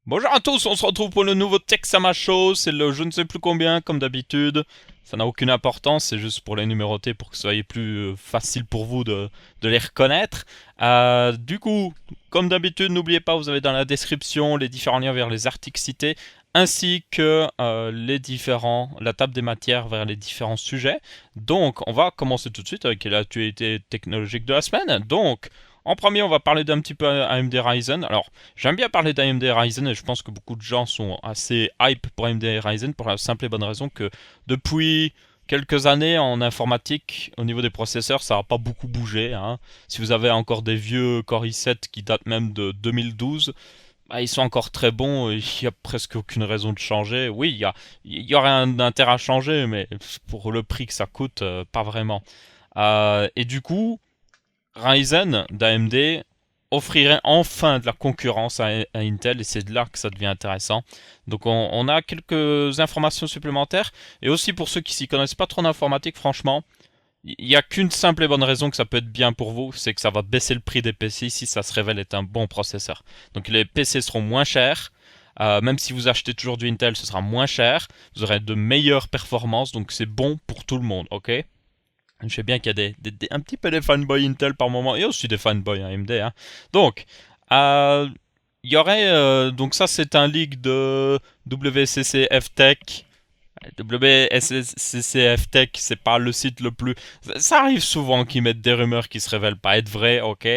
Bonjour à tous, on se retrouve pour le nouveau Texama Show, c'est le je ne sais plus combien comme d'habitude. Ça n'a aucune importance, c'est juste pour les numéroter pour que ce soit plus facile pour vous de les reconnaître. Du coup, comme d'habitude, n'oubliez pas, vous avez dans la description les différents liens vers les articles cités, ainsi que la table des matières vers les différents sujets. Donc, on va commencer tout de suite avec l'actualité technologique de la semaine. Donc, en premier, on va parler d'un petit peu AMD Ryzen. Alors, j'aime bien parler d'AMD Ryzen et je pense que beaucoup de gens sont assez hype pour AMD Ryzen pour la simple et bonne raison que depuis quelques années en informatique, au niveau des processeurs, ça n'a pas beaucoup bougé, hein. Si vous avez encore des vieux Core i7 qui datent même de 2012, bah, ils sont encore très bons, il n'y a presque aucune raison de changer. Oui, il y aurait un intérêt à changer, mais pour le prix que ça coûte, pas vraiment. Et du coup, Ryzen d'AMD offrirait enfin de la concurrence à Intel et c'est de là que ça devient intéressant. Donc on a quelques informations supplémentaires et aussi pour ceux qui s'y connaissent pas trop en informatique, franchement, il n'y a qu'une simple et bonne raison que ça peut être bien pour vous, c'est que ça va baisser le prix des PC si ça se révèle être un bon processeur. Donc les PC seront moins chers. Même si vous achetez toujours du Intel, ce sera moins cher. Vous aurez de meilleures performances, donc c'est bon pour tout le monde, ok? Je sais bien qu'il y a un petit peu des fanboys Intel par moment et aussi des fanboys AMD, hein. Donc, euh, il y aurait. Donc, ça, c'est un leak de WCCF Tech. WCCF Tech, c'est pas le site le plus. Ça arrive souvent qu'ils mettent des rumeurs qui se révèlent pas être vraies, ok.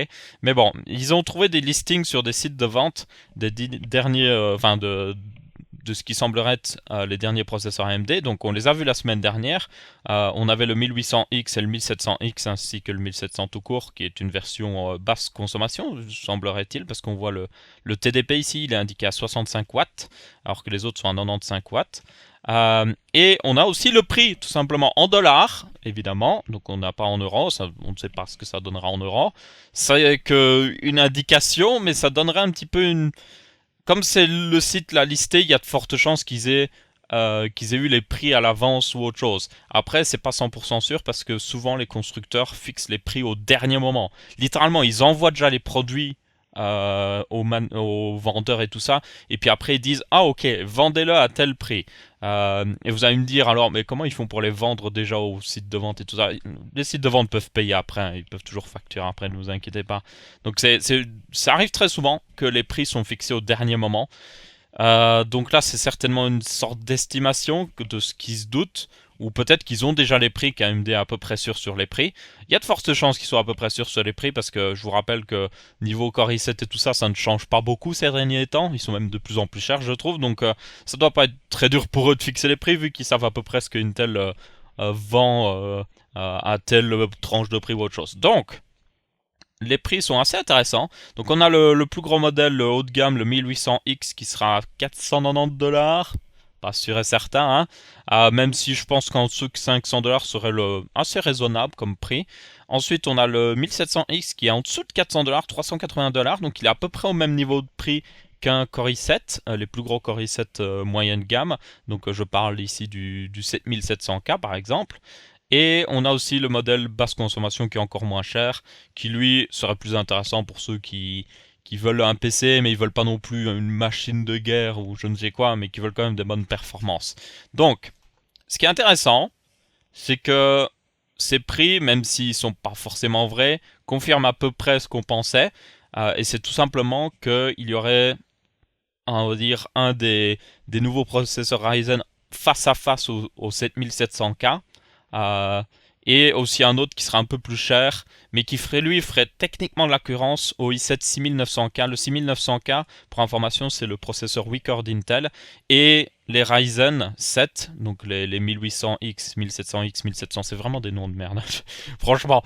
Mais bon, ils ont trouvé des listings sur des sites de vente des derniers. Enfin, de ce qui semblerait être les derniers processeurs AMD. Donc on les a vus la semaine dernière. On avait le 1800X et le 1700X ainsi que le 1700 tout court qui est une version basse consommation, semblerait-il, parce qu'on voit le TDP ici, il est indiqué à 65 watts, alors que les autres sont à 95 watts. Et on a aussi le prix, tout simplement en dollars, évidemment. Donc on n'a pas en euros, ça, on ne sait pas ce que ça donnera en euros. C'est qu'une indication, mais ça donnerait un petit peu une, comme c'est le site l'a listé, il y a de fortes chances qu'ils aient eu les prix à l'avance ou autre chose. Après, c'est pas 100% sûr parce que souvent les constructeurs fixent les prix au dernier moment. Littéralement, ils envoient déjà les produits aux vendeurs et tout ça, et puis après ils disent ah ok, vendez-le à tel prix. Et vous allez me dire alors mais comment ils font pour les vendre déjà au site de vente et tout ça. Les sites de vente peuvent payer après, hein, ils peuvent toujours facturer après, ne vous inquiétez pas. Donc ça arrive très souvent que les prix sont fixés au dernier moment. Donc là, c'est certainement une sorte d'estimation de ce qu'ils se doutent, ou peut-être qu'ils ont déjà les prix, qu'AMD est à peu près sûr sur les prix. Il y a de fortes chances qu'ils soient à peu près sûrs sur les prix, parce que je vous rappelle que niveau Core i7 et tout ça, ça ne change pas beaucoup ces derniers temps. Ils sont même de plus en plus chers, je trouve. Donc ça doit pas être très dur pour eux de fixer les prix, vu qu'ils savent à peu près ce qu'Intel vend à telle tranche de prix ou autre chose. Donc, les prix sont assez intéressants. Donc on a le plus gros modèle, le haut de gamme, le 1800X qui sera à 490 $. Pas sûr et certain, hein. Même si je pense qu'en dessous que 500 $ serait assez raisonnable comme prix. Ensuite, on a le 1700X qui est en dessous de 400 $, 380 $. Donc il est à peu près au même niveau de prix qu'un Core i7, les plus gros Core i7 moyenne gamme. Donc je parle ici du 7700K par exemple. Et on a aussi le modèle basse consommation qui est encore moins cher, qui lui serait plus intéressant pour ceux qui veulent un PC, mais ils veulent pas non plus une machine de guerre ou je ne sais quoi, mais qui veulent quand même des bonnes performances. Donc, ce qui est intéressant, c'est que ces prix, même s'ils sont pas forcément vrais, confirment à peu près ce qu'on pensait. Et c'est tout simplement qu'il y aurait, on va dire, des nouveaux processeurs Ryzen face à face au 7700K. Euh, et aussi un autre qui sera un peu plus cher, mais qui ferait techniquement de la concurrence au i7 6900K. Le 6900K, pour information, c'est le processeur Weaker d'Intel. Et les Ryzen 7, donc les 1800X, 1700X, 1700, c'est vraiment des noms de merde. Franchement,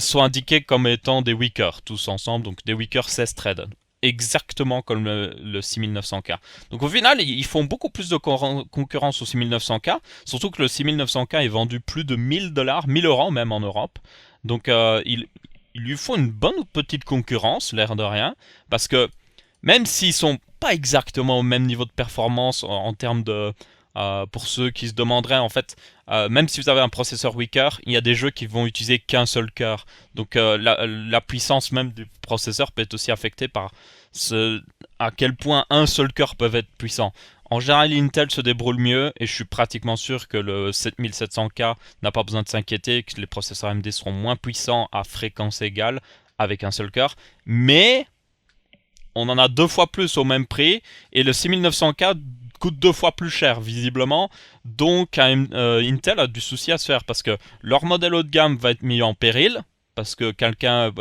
sont indiqués comme étant des Weaker, tous ensemble, donc des Weaker 16 threads exactement comme le 6900K. Donc au final, ils font beaucoup plus de concurrence au 6900K, surtout que le 6900K est vendu plus de 1000 $, 1000 € même en Europe. Donc il lui faut une bonne petite concurrence, l'air de rien, parce que même s'ils sont pas exactement au même niveau de performance en termes de... pour ceux qui se demanderaient, en fait, même si vous avez un processeur weaker, il y a des jeux qui vont utiliser qu'un seul cœur. Donc la puissance même du processeur peut être aussi affectée par à quel point un seul cœur peut être puissant. En général, Intel se débrouille mieux et je suis pratiquement sûr que le 7700K n'a pas besoin de s'inquiéter, que les processeurs AMD seront moins puissants à fréquence égale avec un seul cœur. Mais on en a 2 fois plus au même prix et le 6900K coûte 2 fois plus cher visiblement. Donc Intel a du souci à se faire parce que leur modèle haut de gamme va être mis en péril. Parce que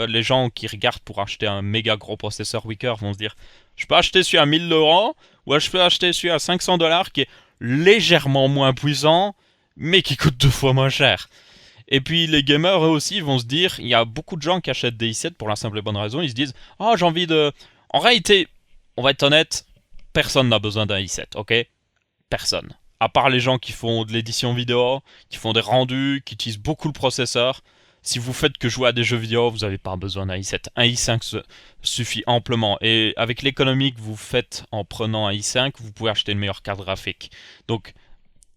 les gens qui regardent pour acheter un méga gros processeur Weaker vont se dire je peux acheter celui à 1000 € ou je peux acheter celui à 500 $ qui est légèrement moins puissant mais qui coûte 2 fois moins cher. Et puis les gamers eux aussi vont se dire, il y a beaucoup de gens qui achètent des i7 pour la simple et bonne raison, ils se disent oh j'ai envie de... En réalité, on va être honnête, personne n'a besoin d'un i7, ok? Personne. À part les gens qui font de l'édition vidéo, qui font des rendus, qui utilisent beaucoup le processeur. Si vous faites que jouer à des jeux vidéo, vous n'avez pas besoin d'un i7. Un i5 suffit amplement. Et avec l'économie que vous faites en prenant un i5, vous pouvez acheter une meilleure carte graphique. Donc,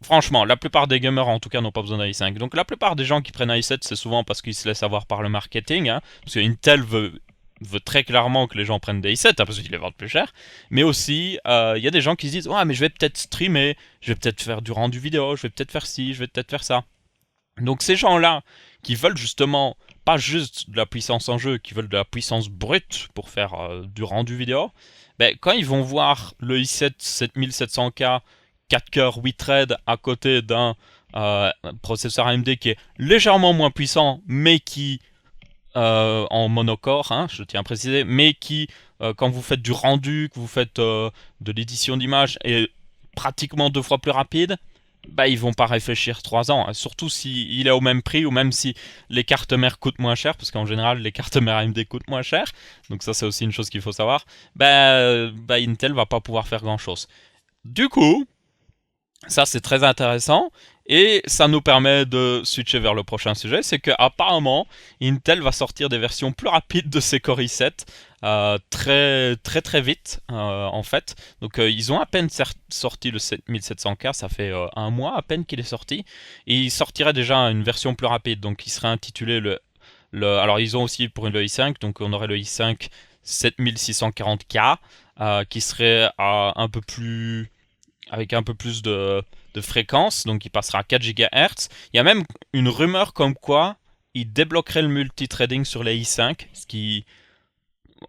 franchement, la plupart des gamers en tout cas n'ont pas besoin d'un i5. Donc la plupart des gens qui prennent un i7, c'est souvent parce qu'ils se laissent avoir par le marketing. Hein, parce que Intel veut très clairement que les gens prennent des i7 hein, parce qu'ils les vendent plus cher. Mais aussi, il y a des gens qui se disent ouais, mais je vais peut-être streamer, je vais peut-être faire du rendu vidéo, je vais peut-être faire ci, je vais peut-être faire ça. Donc ces gens-là qui veulent justement pas juste de la puissance en jeu, qui veulent de la puissance brute pour faire du rendu vidéo, ben, quand ils vont voir le i7 7700K 4 cœurs 8 threads à côté d'un processeur AMD qui est légèrement moins puissant, mais qui en monocore, hein, je tiens à préciser, mais qui, quand vous faites du rendu, que vous faites de l'édition d'image, est pratiquement 2 fois plus rapide, bah ils vont pas réfléchir 3 ans, hein. Surtout s'il est au même prix ou même si les cartes mères coûtent moins cher, parce qu'en général les cartes mères AMD coûtent moins cher, donc ça c'est aussi une chose qu'il faut savoir, bah Intel va pas pouvoir faire grand chose. Du coup, ça c'est très intéressant et ça nous permet de switcher vers le prochain sujet, c'est qu'apparemment Intel va sortir des versions plus rapides de ses Core i7 très vite en fait. Donc ils ont à peine sorti le 7700K, ça fait 1 mois à peine qu'il est sorti et il sortirait déjà une version plus rapide, donc il serait intitulé alors ils ont aussi pour le i5, donc on aurait le i5 7640K qui serait un peu plus avec un peu plus de fréquence, donc il passera à 4 GHz. Il y a même une rumeur comme quoi il débloquerait le multithreading sur les i5, ce qui,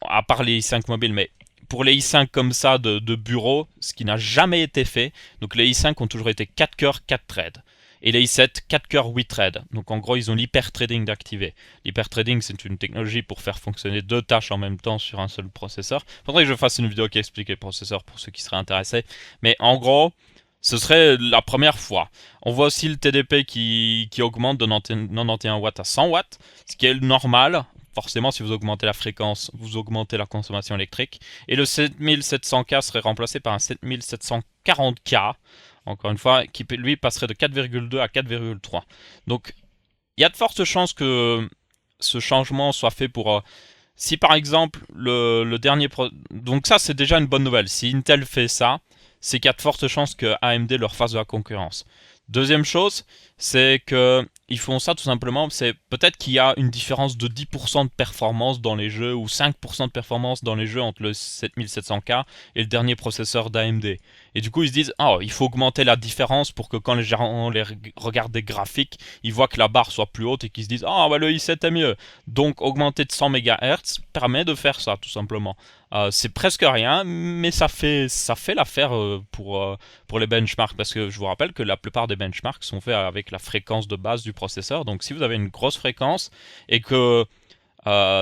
à part les i5 mobiles, mais pour les i5 comme ça de bureau, ce qui n'a jamais été fait. Donc les i5 ont toujours été 4 cœurs, 4 threads. Et les i7, 4 cœurs, 8 threads. Donc en gros, ils ont l'hyperthreading d'activer. L'hyperthreading, c'est une technologie pour faire fonctionner 2 tâches en même temps sur un seul processeur. Il faudrait que je fasse une vidéo qui explique les processeurs pour ceux qui seraient intéressés. Mais en gros, ce serait la première fois. On voit aussi le TDP qui augmente de 91 watts à 100 watts, ce qui est normal. Forcément, si vous augmentez la fréquence, vous augmentez la consommation électrique. Et le 7700K serait remplacé par un 7740K, encore une fois, qui lui passerait de 4,2 à 4,3. Donc, il y a de fortes chances que ce changement soit fait pour... si par exemple, le dernier... Donc ça, c'est déjà une bonne nouvelle. Si Intel fait ça, c'est qu'il y a de fortes chances que AMD leur fasse de la concurrence. Deuxième chose, c'est que ils font ça tout simplement, c'est peut-être qu'il y a une différence de 10% de performance dans les jeux ou 5% de performance dans les jeux entre le 7700K et le dernier processeur d'AMD. Et du coup, ils se disent, oh, il faut augmenter la différence pour que quand les gens regardent des graphiques, ils voient que la barre soit plus haute et qu'ils se disent, ah, bah le i7 est mieux. Donc, augmenter de 100 MHz permet de faire ça, tout simplement. C'est presque rien, mais ça fait l'affaire pour les benchmarks, parce que je vous rappelle que la plupart des benchmarks sont faits avec la fréquence de base du processeur. Donc si vous avez une grosse fréquence et que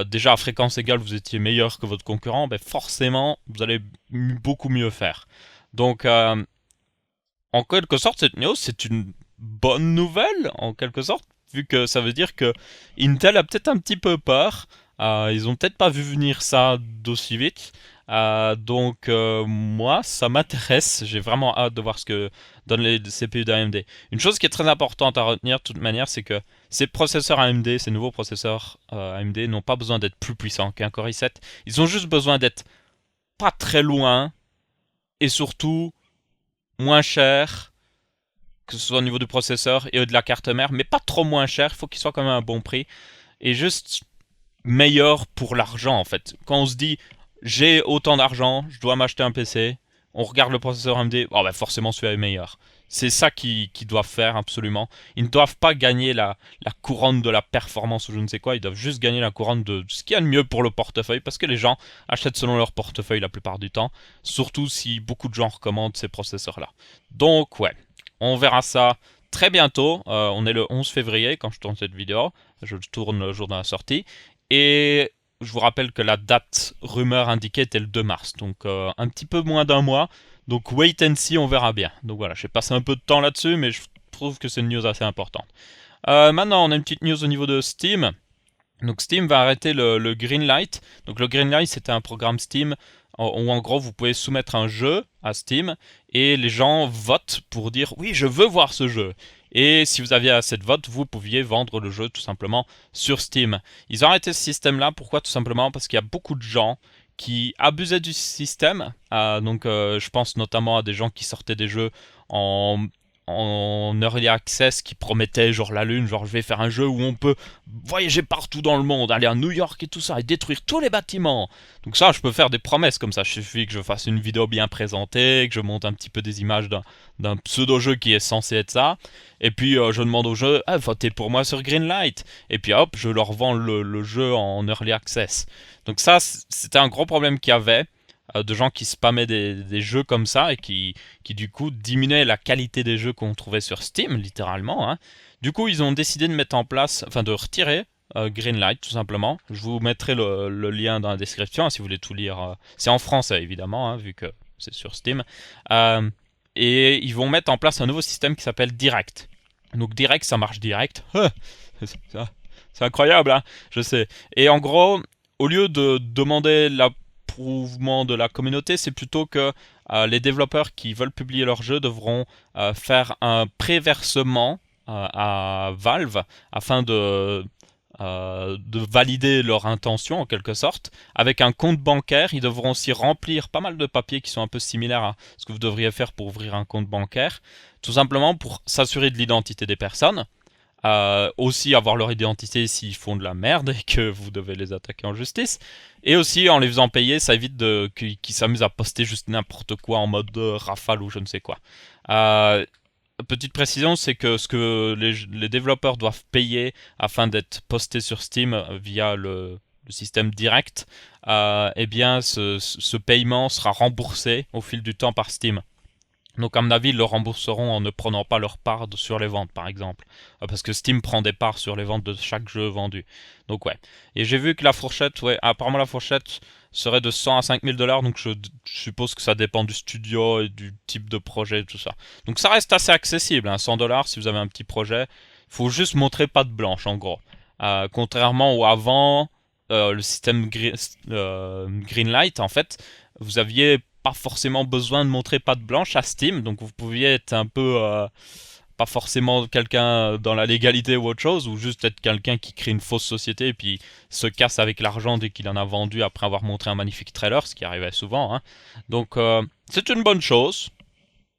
déjà à fréquence égale vous étiez meilleur que votre concurrent, ben forcément vous allez beaucoup mieux faire. Donc en quelque sorte cette news c'est une bonne nouvelle en quelque sorte, vu que ça veut dire que Intel a peut-être un petit peu peur. Ils ont peut-être pas vu venir ça d'aussi vite. Donc moi ça m'intéresse, j'ai vraiment hâte de voir ce que donnent les CPU d'AMD. Une chose qui est très importante à retenir de toute manière, c'est que ces processeurs AMD, ces nouveaux processeurs AMD n'ont pas besoin d'être plus puissants qu'un Core i7. Ils ont juste besoin d'être pas très loin et surtout moins cher, que ce soit au niveau du processeur et de la carte mère, mais pas trop moins cher, il faut qu'ils soient quand même à un bon prix et juste meilleur pour l'argent en fait. Quand on se dit j'ai autant d'argent, je dois m'acheter un PC. On regarde le processeur AMD, oh bah forcément celui-là est meilleur. C'est ça qu'ils doivent faire absolument. Ils ne doivent pas gagner la couronne de la performance ou je ne sais quoi, ils doivent juste gagner la couronne de ce qu'il y a de mieux pour le portefeuille, parce que les gens achètent selon leur portefeuille la plupart du temps, surtout si beaucoup de gens recommandent ces processeurs-là. Donc ouais, on verra ça très bientôt. On est le 11 février quand je tourne cette vidéo, je tourne le jour de la sortie, et je vous rappelle que la date rumeur indiquée était le 2 mars, donc un petit peu moins d'un mois. Donc wait and see, on verra bien. Donc voilà, j'ai passé un peu de temps là-dessus, mais je trouve que c'est une news assez importante. Maintenant, on a une petite news au niveau de Steam. Donc Steam va arrêter le Greenlight. Donc le Greenlight, c'était un programme Steam où en gros vous pouvez soumettre un jeu à Steam et les gens votent pour dire oui, je veux voir ce jeu. Et si vous aviez assez de votes, vous pouviez vendre le jeu tout simplement sur Steam. Ils ont arrêté ce système-là. Pourquoi? Tout simplement parce qu'il y a beaucoup de gens qui abusaient du système. Je pense notamment à des gens qui sortaient des jeux en early access qui promettaient genre la lune, genre je vais faire un jeu où on peut voyager partout dans le monde, aller à New York et tout ça, et détruire tous les bâtiments. Donc ça, je peux faire des promesses comme ça, il suffit que je fasse une vidéo bien présentée, que je monte un petit peu des images d'un pseudo-jeu qui est censé être ça, et puis je demande au jeu, ah, votez pour moi sur Greenlight, et puis hop, je leur vends le jeu en early access. Donc ça, c'était un gros problème qu'il y avait, de gens qui spammaient des jeux comme ça et qui du coup diminuaient la qualité des jeux qu'on trouvait sur Steam, littéralement. Hein. Du coup, ils ont décidé de mettre en place, enfin de retirer Greenlight tout simplement. Je vous mettrai le lien dans la description hein, si vous voulez tout lire. C'est en français évidemment, hein, vu que c'est sur Steam. Et ils vont mettre en place un nouveau système qui s'appelle Direct. Donc Direct, ça marche direct. C'est incroyable, hein, je sais. Et en gros, au lieu de demander l'approuvement de la communauté, c'est plutôt que les développeurs qui veulent publier leur jeu devront faire un pré-versement à Valve afin de valider leur intention en quelque sorte. Avec un compte bancaire, ils devront aussi remplir pas mal de papiers qui sont un peu similaires à ce que vous devriez faire pour ouvrir un compte bancaire, tout simplement pour s'assurer de l'identité des personnes. Aussi avoir leur identité s'ils font de la merde et que vous devez les attaquer en justice. Et aussi en les faisant payer, ça évite qu'ils s'amusent à poster juste n'importe quoi en mode rafale ou je ne sais quoi. Petite précision, c'est que ce que les développeurs doivent payer afin d'être postés sur Steam via le système direct, eh bien ce paiement sera remboursé au fil du temps par Steam. Donc à mon avis, ils le rembourseront en ne prenant pas leur part sur les ventes, par exemple. Parce que Steam prend des parts sur les ventes de chaque jeu vendu. Donc ouais. Et j'ai vu que la fourchette, ouais, apparemment la fourchette serait de 100 à 5000 $, donc je suppose que ça dépend du studio et du type de projet et tout ça. Donc ça reste assez accessible, hein, 100 $ si vous avez un petit projet. Il faut juste montrer patte blanche, en gros. Contrairement au avant, le système Greenlight, en fait, vous aviez pas forcément besoin de montrer patte blanche à Steam, donc vous pouviez être un peu pas forcément quelqu'un dans la légalité ou autre chose, ou juste être quelqu'un qui crée une fausse société et puis se casse avec l'argent dès qu'il en a vendu après avoir montré un magnifique trailer, ce qui arrivait souvent. Hein. Donc c'est une bonne chose.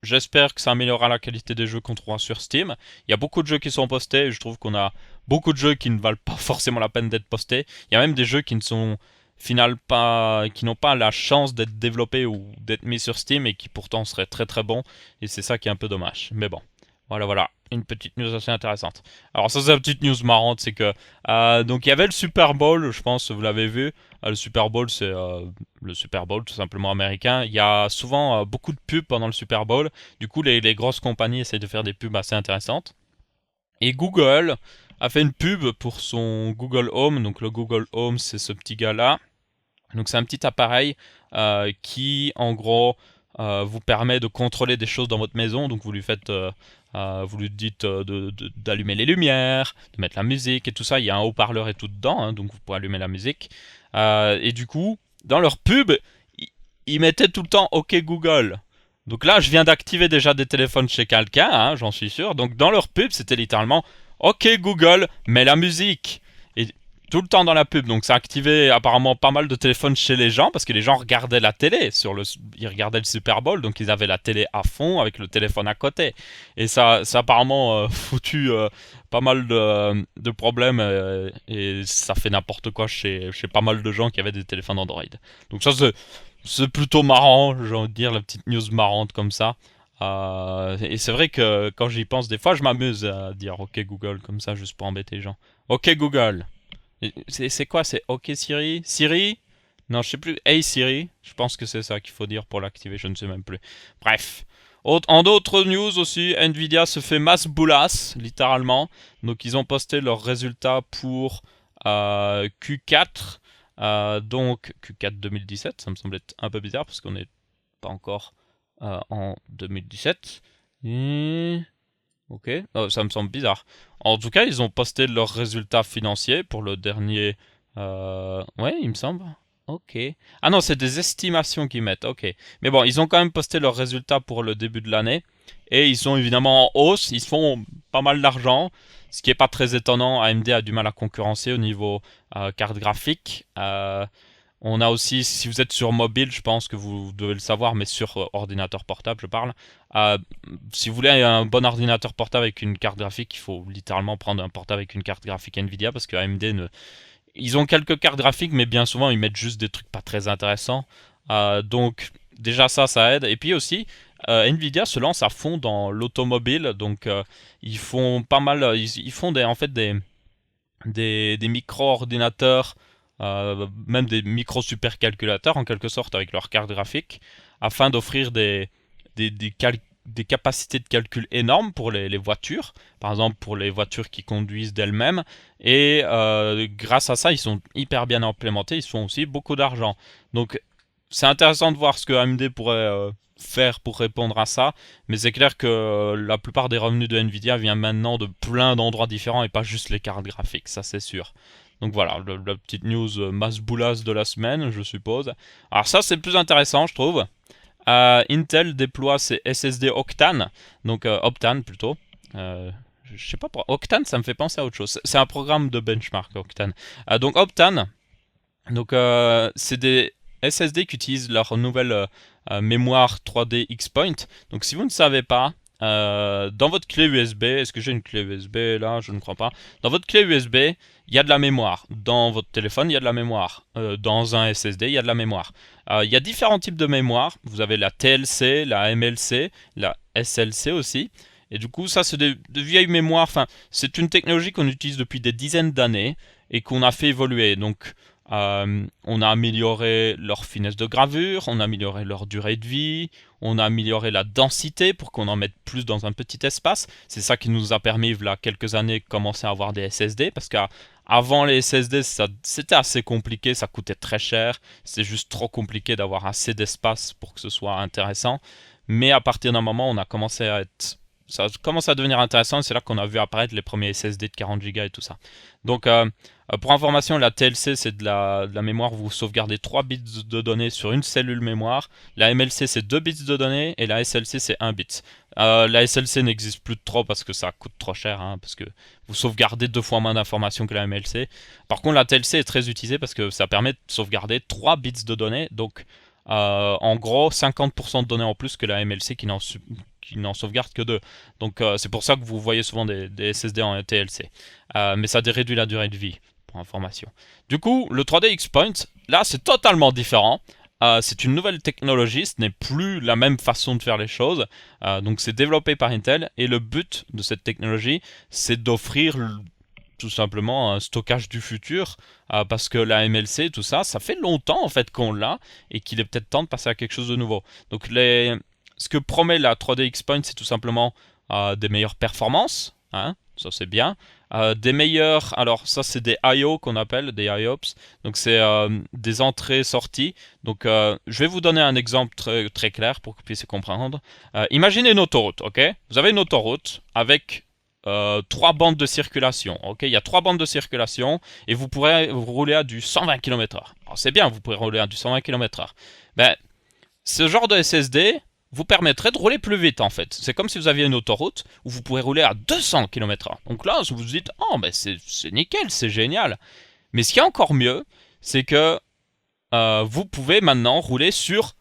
J'espère que ça améliorera la qualité des jeux qu'on trouvera sur Steam. Il y a beaucoup de jeux qui sont postés et je trouve qu'on a beaucoup de jeux qui ne valent pas forcément la peine d'être postés. Il y a même des jeux qui ne sont qui n'ont pas la chance d'être développés ou d'être mis sur Steam et qui pourtant seraient très très bons. Et c'est ça qui est un peu dommage. Mais bon, voilà. Une petite news assez intéressante. Alors ça c'est une petite news marrante, c'est que donc il y avait le Super Bowl, je pense vous l'avez vu. Le Super Bowl c'est le Super Bowl tout simplement américain. Il y a souvent beaucoup de pubs pendant le Super Bowl. Du coup les grosses compagnies essayent de faire des pubs assez intéressantes. Et Google a fait une pub pour son Google Home. Donc le Google Home c'est ce petit gars là. Donc c'est un petit appareil qui en gros vous permet de contrôler des choses dans votre maison. Donc vous lui faites vous lui dites d'allumer les lumières, de mettre la musique et tout ça. Il y a un haut-parleur et tout dedans, hein, donc vous pourrez allumer la musique. Et du coup, dans leur pub, ils mettaient tout le temps OK Google. Donc là, je viens d'activer déjà des téléphones chez quelqu'un, hein, j'en suis sûr. Donc dans leur pub, c'était littéralement OK Google, mets la musique. Et tout le temps dans la pub. Donc ça activait apparemment pas mal de téléphones chez les gens parce que les gens regardaient la télé ils regardaient le Super Bowl, donc ils avaient la télé à fond avec le téléphone à côté. Et ça a apparemment foutu pas mal de problèmes et ça fait n'importe quoi chez pas mal de gens qui avaient des téléphones Android. Donc ça c'est plutôt marrant, j'ai envie de dire, la petite news marrante comme ça. Et c'est vrai que quand j'y pense, des fois je m'amuse à dire OK Google comme ça juste pour embêter les gens. OK Google. C'est quoi? C'est OK Siri? Siri? Non, je sais plus. Hey Siri? Je pense que c'est ça qu'il faut dire pour l'activer, je ne sais même plus. Bref. En d'autres news aussi, Nvidia se fait masse boulasse, littéralement. Donc ils ont posté leurs résultats pour Q4. Donc Q4 2017, ça me semble être un peu bizarre parce qu'on n'est pas encore en 2017. Ok, ça me semble bizarre. En tout cas, ils ont posté leurs résultats financiers pour le dernier. Ouais, il me semble. Ok. Ah non, c'est des estimations qu'ils mettent. Ok. Mais bon, ils ont quand même posté leurs résultats pour le début de l'année. Et ils sont évidemment en hausse. Ils font pas mal d'argent. Ce qui n'est pas très étonnant. AMD a du mal à concurrencer au niveau carte graphique. On a aussi, si vous êtes sur mobile, je pense que vous devez le savoir, mais sur ordinateur portable, je parle. Euh, Si vous voulez un bon ordinateur portable avec une carte graphique, il faut littéralement prendre un portable avec une carte graphique Nvidia parce que AMD ne. Ils ont quelques cartes graphiques, mais bien souvent ils mettent juste des trucs pas très intéressants. Donc déjà ça aide. Et puis aussi, Nvidia se lance à fond dans l'automobile, donc ils font pas mal, ils font en fait des micro-ordinateurs, même des micro-supercalculateurs en quelque sorte avec leur carte graphique, afin d'offrir des capacités de calcul énormes pour les voitures, par exemple pour les voitures qui conduisent d'elles-mêmes, et grâce à ça ils sont hyper bien implémentés, ils font aussi beaucoup d'argent. Donc c'est intéressant de voir ce que AMD pourrait faire pour répondre à ça, mais c'est clair que la plupart des revenus de Nvidia viennent maintenant de plein d'endroits différents et pas juste les cartes graphiques, ça c'est sûr. Donc voilà, la petite news masse boulasse de la semaine, je suppose. Alors ça c'est plus intéressant, je trouve. Intel déploie ses SSD Octane, donc Optane plutôt. Je sais pas pourquoi. Octane, ça me fait penser à autre chose. C'est un programme de benchmark, Octane. Donc Optane, donc c'est des SSD qui utilisent leur nouvelle mémoire 3D X-Point. Donc si vous ne savez pas, dans votre clé USB, est-ce que j'ai une clé USB là? Je ne crois pas. Dans votre clé USB, il y a de la mémoire. Dans votre téléphone, il y a de la mémoire. Dans un SSD, il y a de la mémoire. Il y a différents types de mémoire. Vous avez la TLC, la MLC, la SLC aussi. Et du coup, ça, c'est de vieilles mémoires. Enfin, c'est une technologie qu'on utilise depuis des dizaines d'années et qu'on a fait évoluer. Donc, on a amélioré leur finesse de gravure, on a amélioré leur durée de vie, on a amélioré la densité pour qu'on en mette plus dans un petit espace. C'est ça qui nous a permis, là, quelques années, de commencer à avoir des SSD, parce qu'avant les SSD, c'était assez compliqué, ça coûtait très cher, c'est juste trop compliqué d'avoir assez d'espace pour que ce soit intéressant. Mais à partir d'un moment, on a commencé à être... Ça commence à devenir intéressant, et c'est là qu'on a vu apparaître les premiers SSD de 40 Go et tout ça. Donc, pour information, la TLC, c'est de la mémoire où vous sauvegardez 3 bits de données sur une cellule mémoire. La MLC, c'est 2 bits de données. Et la SLC, c'est 1 bit. La SLC n'existe plus trop parce que ça coûte trop cher. Hein, parce que vous sauvegardez 2 fois moins d'informations que la MLC. Par contre, la TLC est très utilisée parce que ça permet de sauvegarder 3 bits de données. Donc, en gros, 50% de données en plus que la MLC qui n'en sauvegarde que 2. Donc, c'est pour ça que vous voyez souvent des SSD en TLC. Mais ça réduit la durée de vie, pour information. Du coup, le 3D X-Point, là, c'est totalement différent. C'est une nouvelle technologie, ce n'est plus la même façon de faire les choses. Donc c'est développé par Intel et le but de cette technologie, c'est d'offrir tout simplement un stockage du futur parce que la MLC, tout ça, ça fait longtemps en fait qu'on l'a et qu'il est peut-être temps de passer à quelque chose de nouveau. Donc ce que promet la 3D X-Point, c'est tout simplement des meilleures performances, hein, ça c'est bien. Des meilleurs, alors ça c'est des I/O qu'on appelle, des IOPS, donc c'est des entrées-sorties. Donc je vais vous donner un exemple très clair pour que vous puissiez comprendre. Imaginez une autoroute, ok? Vous avez une autoroute avec 3 bandes de circulation, ok? Il y a 3 bandes de circulation et vous pourrez rouler à du 120 km/h. Alors c'est bien, vous pourrez rouler à du 120 km/h. Ben, ce genre de SSD vous permettrait de rouler plus vite en fait. C'est comme si vous aviez une autoroute où vous pouvez rouler à 200 km/h. Donc là, vous vous dites, oh ben c'est nickel, c'est génial. Mais ce qui est encore mieux, c'est que vous pouvez maintenant rouler sur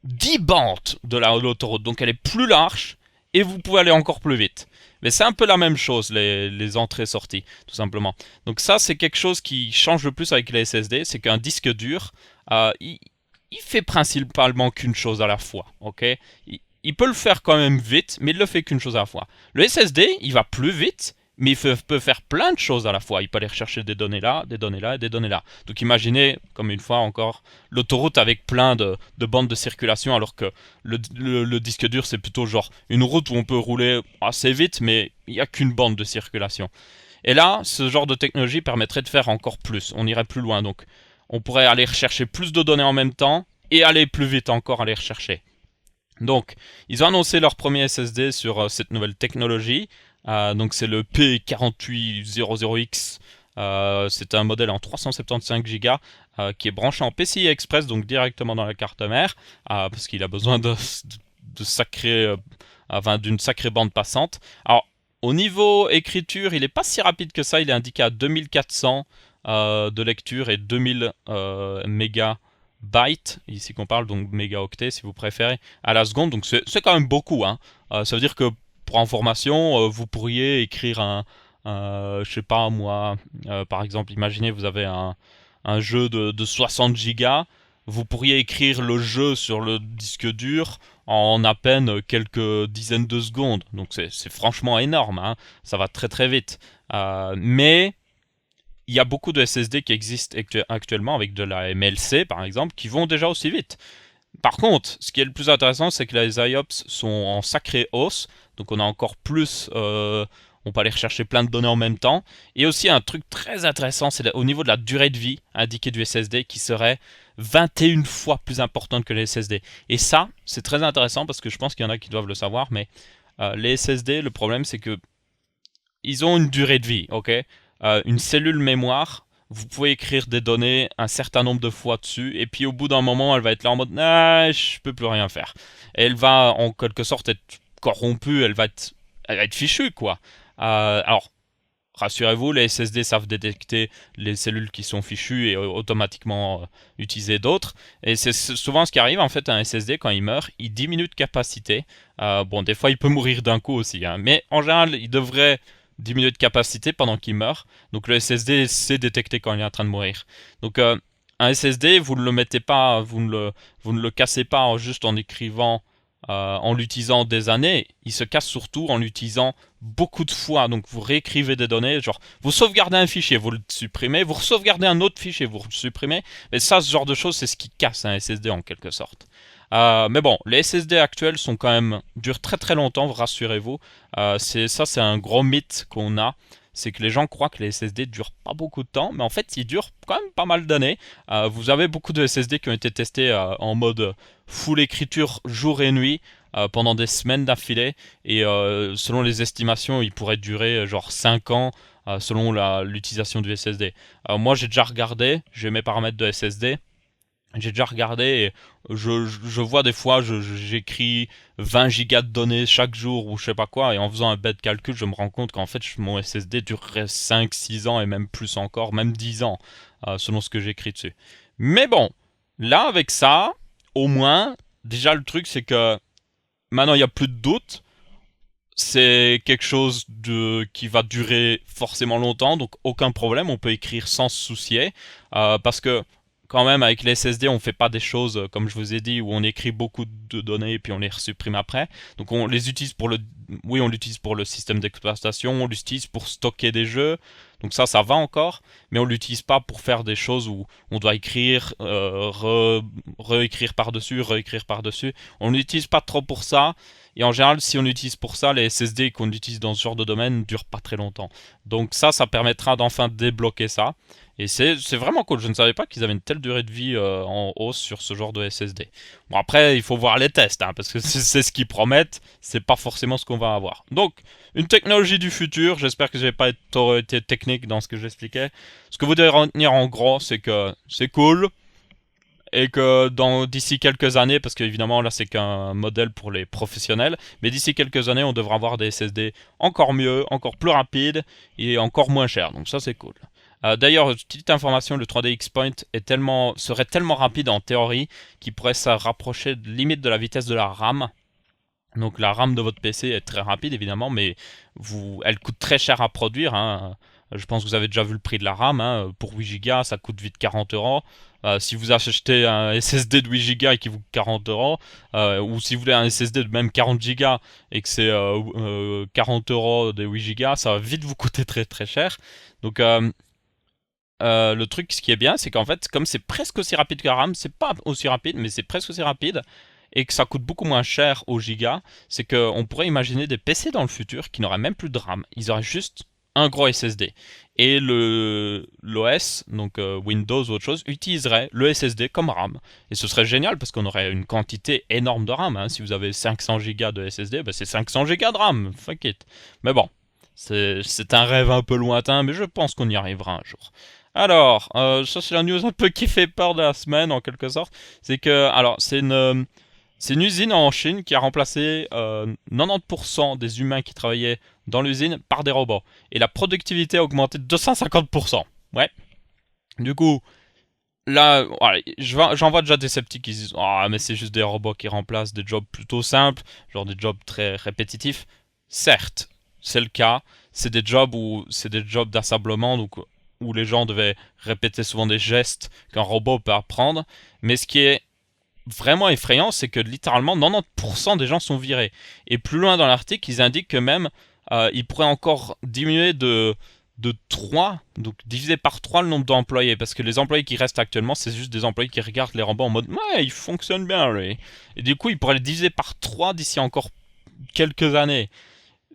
10 bandes de l'autoroute. Donc elle est plus large et vous pouvez aller encore plus vite. Mais c'est un peu la même chose, les entrées-sorties, tout simplement. Donc ça, c'est quelque chose qui change le plus avec les SSD, c'est qu'un disque dur, il fait principalement qu'une chose à la fois, ok? Il peut le faire quand même vite, mais il le fait qu'une chose à la fois. Le SSD, il va plus vite, mais il peut faire plein de choses à la fois. Il peut aller rechercher des données là, des données là et des données là. Donc imaginez, comme une fois encore, l'autoroute avec plein de bandes de circulation, alors que le disque dur, c'est plutôt genre une route où on peut rouler assez vite, mais il n'y a qu'une bande de circulation. Et là, ce genre de technologie permettrait de faire encore plus. On irait plus loin. Donc on pourrait aller rechercher plus de données en même temps et aller plus vite encore aller rechercher. Donc, ils ont annoncé leur premier SSD sur cette nouvelle technologie. Donc, c'est le P4800X. C'est un modèle en 375 Go qui est branché en PCI Express, donc directement dans la carte mère, parce qu'il a besoin d'une sacrée bande passante. Alors, au niveau écriture, il n'est pas si rapide que ça. Il est indiqué à 2400 de lecture et 2000 mégas bytes, ici qu'on parle, donc mégaoctets si vous préférez, à la seconde, donc c'est quand même beaucoup, hein. Ça veut dire que pour information, vous pourriez écrire je sais pas moi, par exemple, imaginez vous avez un jeu de 60 gigas, vous pourriez écrire le jeu sur le disque dur en à peine quelques dizaines de secondes, donc c'est franchement énorme, hein. Ça va très très vite. Mais il y a beaucoup de SSD qui existent actuellement avec de la MLC par exemple qui vont déjà aussi vite. Par contre, ce qui est le plus intéressant, c'est que les IOPS sont en sacrée hausse, donc on a encore plus, on peut aller rechercher plein de données en même temps. Et aussi un truc très intéressant, c'est au niveau de la durée de vie indiquée du SSD qui serait 21 fois plus importante que les SSD. Et ça, c'est très intéressant parce que je pense qu'il y en a qui doivent le savoir, mais les SSD, le problème c'est que ils ont une durée de vie, ok? Une cellule mémoire, vous pouvez écrire des données un certain nombre de fois dessus, et puis au bout d'un moment, elle va être là en mode ah, je peux plus rien faire. Et elle va en quelque sorte être corrompue, elle va être fichue, quoi. Alors, rassurez-vous, les SSD savent détecter les cellules qui sont fichues et automatiquement utiliser d'autres. Et c'est souvent ce qui arrive en fait à un SSD quand il meurt, il diminue de capacité. Bon, des fois il peut mourir d'un coup aussi, hein, mais en général il devrait diminuer de capacité pendant qu'il meurt. Donc le SSD sait détecter quand il est en train de mourir. Donc un SSD, vous ne le mettez pas, vous ne le cassez pas juste en écrivant, en l'utilisant des années. Il se casse surtout en l'utilisant beaucoup de fois. Donc vous réécrivez des données, genre vous sauvegardez un fichier, vous le supprimez, vous sauvegardez un autre fichier, vous le supprimez. Mais ça, ce genre de choses, c'est ce qui casse un SSD en quelque sorte. Mais bon, les SSD actuels sont quand même durent très très longtemps, rassurez-vous. C'est un gros mythe qu'on a, c'est que les gens croient que les SSD durent pas beaucoup de temps, mais en fait ils durent quand même pas mal d'années. Vous avez beaucoup de SSD qui ont été testés en mode full écriture jour et nuit pendant des semaines d'affilée, et selon les estimations ils pourraient durer genre 5 ans selon l'utilisation du SSD. Moi j'ai déjà regardé, j'ai mes paramètres de SSD. J'ai déjà regardé et je vois des fois, j'écris 20 gigas de données chaque jour ou je sais pas quoi, et en faisant un bête calcul, je me rends compte qu'en fait mon SSD durerait 5-6 ans et même plus encore, même 10 ans, selon ce que j'écris dessus. Mais bon, là avec ça, au moins, déjà le truc c'est que maintenant il n'y a plus de doute, c'est quelque chose qui va durer forcément longtemps, donc aucun problème, on peut écrire sans se soucier, parce que quand même avec les SSD on fait pas des choses comme je vous ai dit où on écrit beaucoup de données et puis on les supprime après. Donc on les utilise on l'utilise pour le système d'exploitation, on l'utilise pour stocker des jeux. Donc ça va encore, mais on l'utilise pas pour faire des choses où on doit écrire, réécrire par-dessus, réécrire par-dessus. On l'utilise pas trop pour ça. Et en général, si on l'utilise pour ça, les SSD qu'on utilise dans ce genre de domaine ne durent pas très longtemps. Donc ça permettra d'enfin débloquer ça. Et c'est vraiment cool. Je ne savais pas qu'ils avaient une telle durée de vie en hausse sur ce genre de SSD. Bon, après, il faut voir les tests, hein, parce que c'est ce qu'ils promettent. C'est pas forcément ce qu'on va avoir. Donc, une technologie du futur. J'espère que je n'ai pas été technique dans ce que j'expliquais. Ce que vous devez retenir en gros, c'est que c'est cool. Et que d'ici quelques années, parce qu'évidemment là c'est qu'un modèle pour les professionnels, mais d'ici quelques années on devra avoir des SSD encore mieux, encore plus rapides et encore moins chers, donc ça c'est cool. D'ailleurs, petite information, le 3D X-Point serait tellement rapide en théorie qu'il pourrait se rapprocher limite de la vitesse de la RAM. Donc la RAM de votre PC est très rapide évidemment, mais elle coûte très cher à produire, hein. Je pense que vous avez déjà vu le prix de la RAM, hein. Pour 8 Go, ça coûte vite 40 euros. Si vous achetez un SSD de 8 Go et qui vous coûte 40 euros, ou si vous voulez un SSD de même 40 Go et que c'est 40 euros de 8 Go, ça va vite vous coûter très très cher. Donc le truc, ce qui est bien, c'est qu'en fait, comme c'est presque aussi rapide que la RAM, c'est pas aussi rapide, mais c'est presque aussi rapide, et que ça coûte beaucoup moins cher au giga, c'est qu'on pourrait imaginer des PC dans le futur qui n'auraient même plus de RAM. Ils auraient juste un gros SSD. Et l'OS, donc Windows ou autre chose, utiliserait le SSD comme RAM. Et ce serait génial parce qu'on aurait une quantité énorme de RAM, hein. Si vous avez 500 Go de SSD, bah c'est 500 Go de RAM, fuck it. Mais bon, c'est un rêve un peu lointain, mais je pense qu'on y arrivera un jour. Alors, ça c'est la news un peu qui fait peur de la semaine en quelque sorte. C'est que, alors, c'est une usine en Chine qui a remplacé 90% des humains qui travaillaient dans l'usine par des robots. Et la productivité a augmenté de 250%. Ouais. Du coup, là, voilà, j'en vois déjà des sceptiques qui disent ah, mais c'est juste des robots qui remplacent des jobs plutôt simples, genre des jobs très répétitifs. Certes, c'est le cas. C'est des jobs d'assemblement, donc où les gens devaient répéter souvent des gestes qu'un robot peut apprendre. Mais ce qui est vraiment effrayant, c'est que littéralement 90% des gens sont virés. Et plus loin dans l'article, ils indiquent que même ils pourraient encore diminuer de 3, donc diviser par 3 le nombre d'employés, parce que les employés qui restent actuellement, c'est juste des employés qui regardent les robots en mode ouais, il fonctionne bien lui. Et du coup, ils pourraient les diviser par 3 d'ici encore quelques années.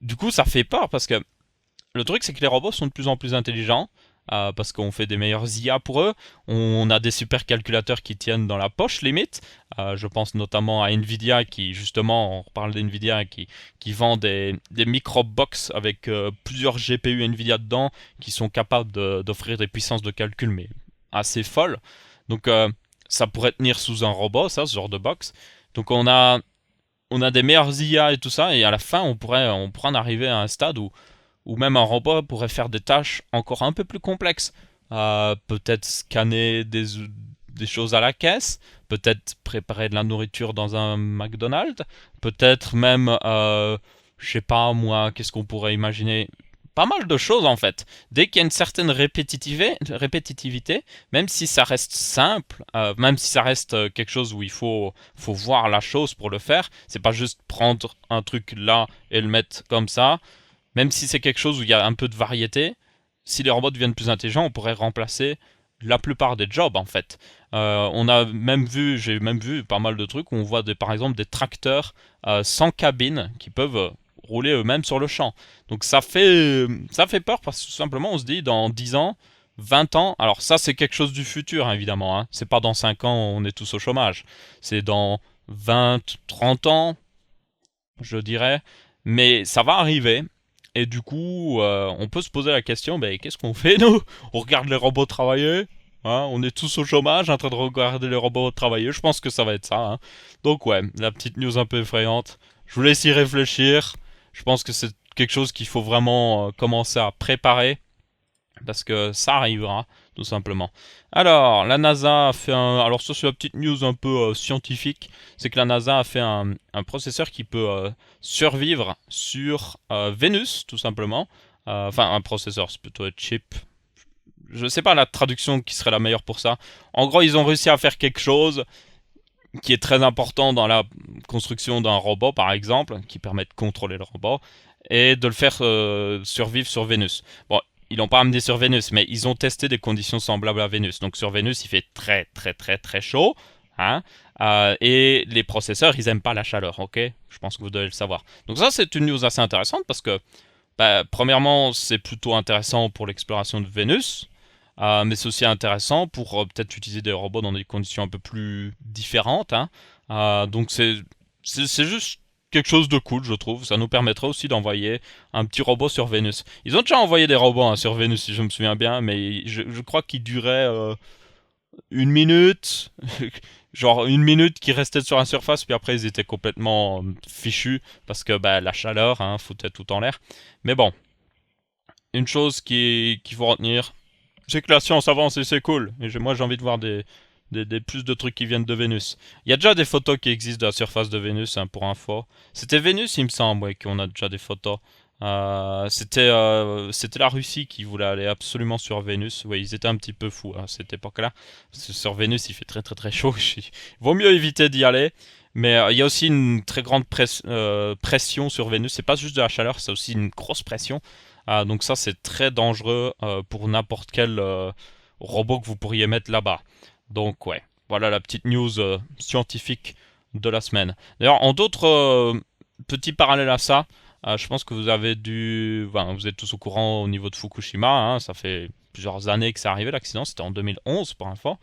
Du coup, ça fait peur parce que le truc, c'est que les robots sont de plus en plus intelligents. Parce qu'on fait des meilleurs IA pour eux. On a des supercalculateurs qui tiennent dans la poche, limite. Je pense notamment à Nvidia, qui, justement, on parle d'Nvidia, qui vend des micro-box avec plusieurs GPU Nvidia dedans, qui sont capables d'offrir des puissances de calcul, mais assez folles. Donc, ça pourrait tenir sous un robot, ça, ce genre de box. Donc, on a des meilleurs IA et tout ça, et à la fin, on pourrait en arriver à un stade où même un robot pourrait faire des tâches encore un peu plus complexes. Peut-être scanner des choses à la caisse, peut-être préparer de la nourriture dans un McDonald's, peut-être même, je sais pas moi, qu'est-ce qu'on pourrait imaginer. Pas mal de choses en fait. Dès qu'il y a une certaine répétitivité, même si ça reste simple, même si ça reste quelque chose où il faut voir la chose pour le faire, c'est pas juste prendre un truc là et le mettre comme ça. Même si c'est quelque chose où il y a un peu de variété, si les robots deviennent plus intelligents, on pourrait remplacer la plupart des jobs en fait. J'ai même vu pas mal de trucs où on voit par exemple des tracteurs sans cabine qui peuvent rouler eux-mêmes sur le champ. Donc ça fait peur parce que tout simplement on se dit dans 10 ans, 20 ans, alors ça c'est quelque chose du futur hein, évidemment, hein. C'est pas dans 5 ans on est tous au chômage, c'est dans 20, 30 ans je dirais, mais ça va arriver. Et du coup, on peut se poser la question, ben, qu'est-ce qu'on fait nous? On regarde les robots travailler, hein, on est tous au chômage en train de regarder les robots travailler, je pense que ça va être ça, hein. Donc ouais, la petite news un peu effrayante, je vous laisse y réfléchir, je pense que c'est quelque chose qu'il faut vraiment commencer à préparer, parce que ça arrivera, tout simplement. Alors, la NASA a fait un... Alors ça c'est la petite news un peu scientifique, c'est que la NASA a fait un processeur qui peut survivre sur Vénus, tout simplement. Enfin, un processeur, c'est plutôt un chip. Je sais pas la traduction qui serait la meilleure pour ça. En gros, ils ont réussi à faire quelque chose qui est très important dans la construction d'un robot, par exemple, qui permet de contrôler le robot, et de le faire survivre sur Vénus. Bon, ils l'ont pas amené sur Vénus, mais ils ont testé des conditions semblables à Vénus. Donc sur Vénus, il fait très très très très chaud, hein, et les processeurs, ils aiment pas la chaleur, ok? Je pense que vous devez le savoir. Donc ça, c'est une news assez intéressante parce que, bah, premièrement, c'est plutôt intéressant pour l'exploration de Vénus. Mais c'est aussi intéressant pour peut-être utiliser des robots dans des conditions un peu plus différentes, hein. Donc c'est juste quelque chose de cool, je trouve. Ça nous permettrait aussi d'envoyer un petit robot sur Vénus. Ils ont déjà envoyé des robots hein, sur Vénus, si je me souviens bien, mais je crois qu'ils duraient 1 minute, genre 1 minute qui restaient sur la surface, puis après ils étaient complètement fichus parce que bah, la chaleur hein, foutait tout en l'air. Mais bon, une chose qu'il faut retenir, c'est que la science avance et c'est cool. Et moi, j'ai envie de voir plus de trucs qui viennent de Vénus. Il y a déjà des photos qui existent de la surface de Vénus, hein, pour info. C'était Vénus, il me semble, ouais, qu'on a déjà des photos. C'était la Russie qui voulait aller absolument sur Vénus. Ouais, ils étaient un petit peu fous à cette époque-là. Parce que sur Vénus, il fait très très très chaud. Il vaut mieux éviter d'y aller. Mais il y a aussi une très grande pression sur Vénus. C'est pas juste de la chaleur, c'est aussi une grosse pression. Donc ça, c'est très dangereux pour n'importe quel robot que vous pourriez mettre là-bas. Donc ouais, voilà la petite news scientifique de la semaine. D'ailleurs, en d'autres petits parallèles à ça, je pense que vous êtes tous au courant au niveau de Fukushima, hein, ça fait plusieurs années que c'est arrivé l'accident, c'était en 2011 pour info.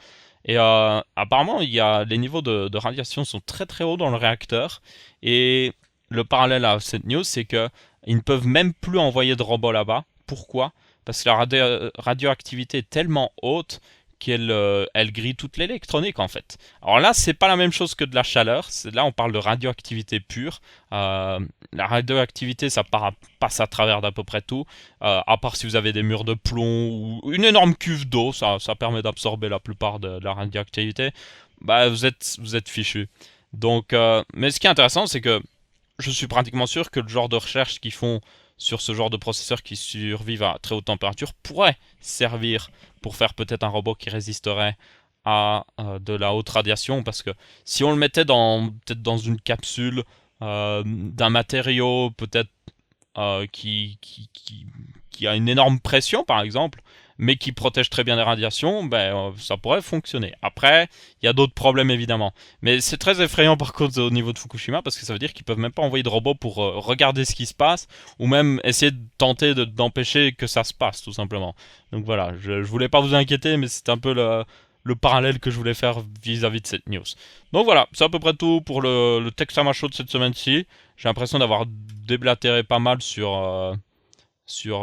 Et apparemment, les niveaux de radiation sont très très hauts dans le réacteur. Et le parallèle à cette news, c'est que ils ne peuvent même plus envoyer de robots là-bas. Pourquoi? Parce que la radioactivité est tellement haute qu'elle grille toute l'électronique en fait. Alors là, c'est pas la même chose que de la chaleur. Là, on parle de radioactivité pure. La radioactivité, passe à travers d'à peu près tout. À part si vous avez des murs de plomb ou une énorme cuve d'eau, ça permet d'absorber la plupart de la radioactivité. Bah, vous êtes fichu. Donc, mais ce qui est intéressant, c'est que je suis pratiquement sûr que le genre de recherche qu'ils font sur ce genre de processeurs qui survivent à très haute température pourrait servir pour faire peut-être un robot qui résisterait à de la haute radiation, parce que si on le mettait peut-être dans une capsule d'un matériau peut-être qui a une énorme pression par exemple, mais qui protège très bien des radiations, ça pourrait fonctionner. Après, il y a d'autres problèmes évidemment. Mais c'est très effrayant par contre au niveau de Fukushima, parce que ça veut dire qu'ils peuvent même pas envoyer de robots pour regarder ce qui se passe, ou même essayer de tenter d'empêcher que ça se passe tout simplement. Donc voilà, je voulais pas vous inquiéter, mais c'est un peu le parallèle que je voulais faire vis-à-vis de cette news. Donc voilà, c'est à peu près tout pour le Texama Show de cette semaine-ci. J'ai l'impression d'avoir déblatéré pas mal sur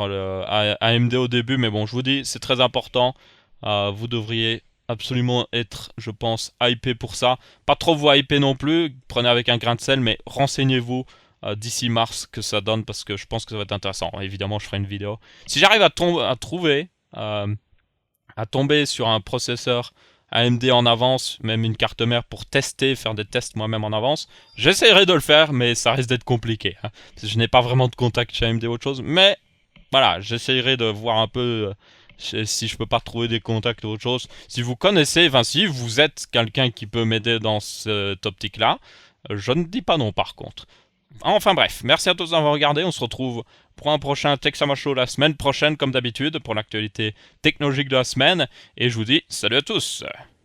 le AMD au début, mais bon, je vous dis, c'est très important. Vous devriez absolument être, je pense, hypé pour ça. Pas trop vous hyper non plus, prenez avec un grain de sel, mais renseignez-vous d'ici mars que ça donne, parce que je pense que ça va être intéressant. Évidemment, je ferai une vidéo. Si j'arrive à tomber sur un processeur AMD en avance, même une carte mère pour faire des tests moi-même en avance, j'essaierai de le faire, mais ça risque d'être compliqué, hein, parce que je n'ai pas vraiment de contact chez AMD ou autre chose, mais voilà, j'essaierai de voir un peu si je peux pas trouver des contacts ou autre chose. Si vous connaissez, enfin si vous êtes quelqu'un qui peut m'aider dans cette optique-là, je ne dis pas non par contre. Enfin bref, merci à tous d'avoir regardé, on se retrouve pour un prochain Texama Show la semaine prochaine comme d'habitude pour l'actualité technologique de la semaine, et je vous dis salut à tous.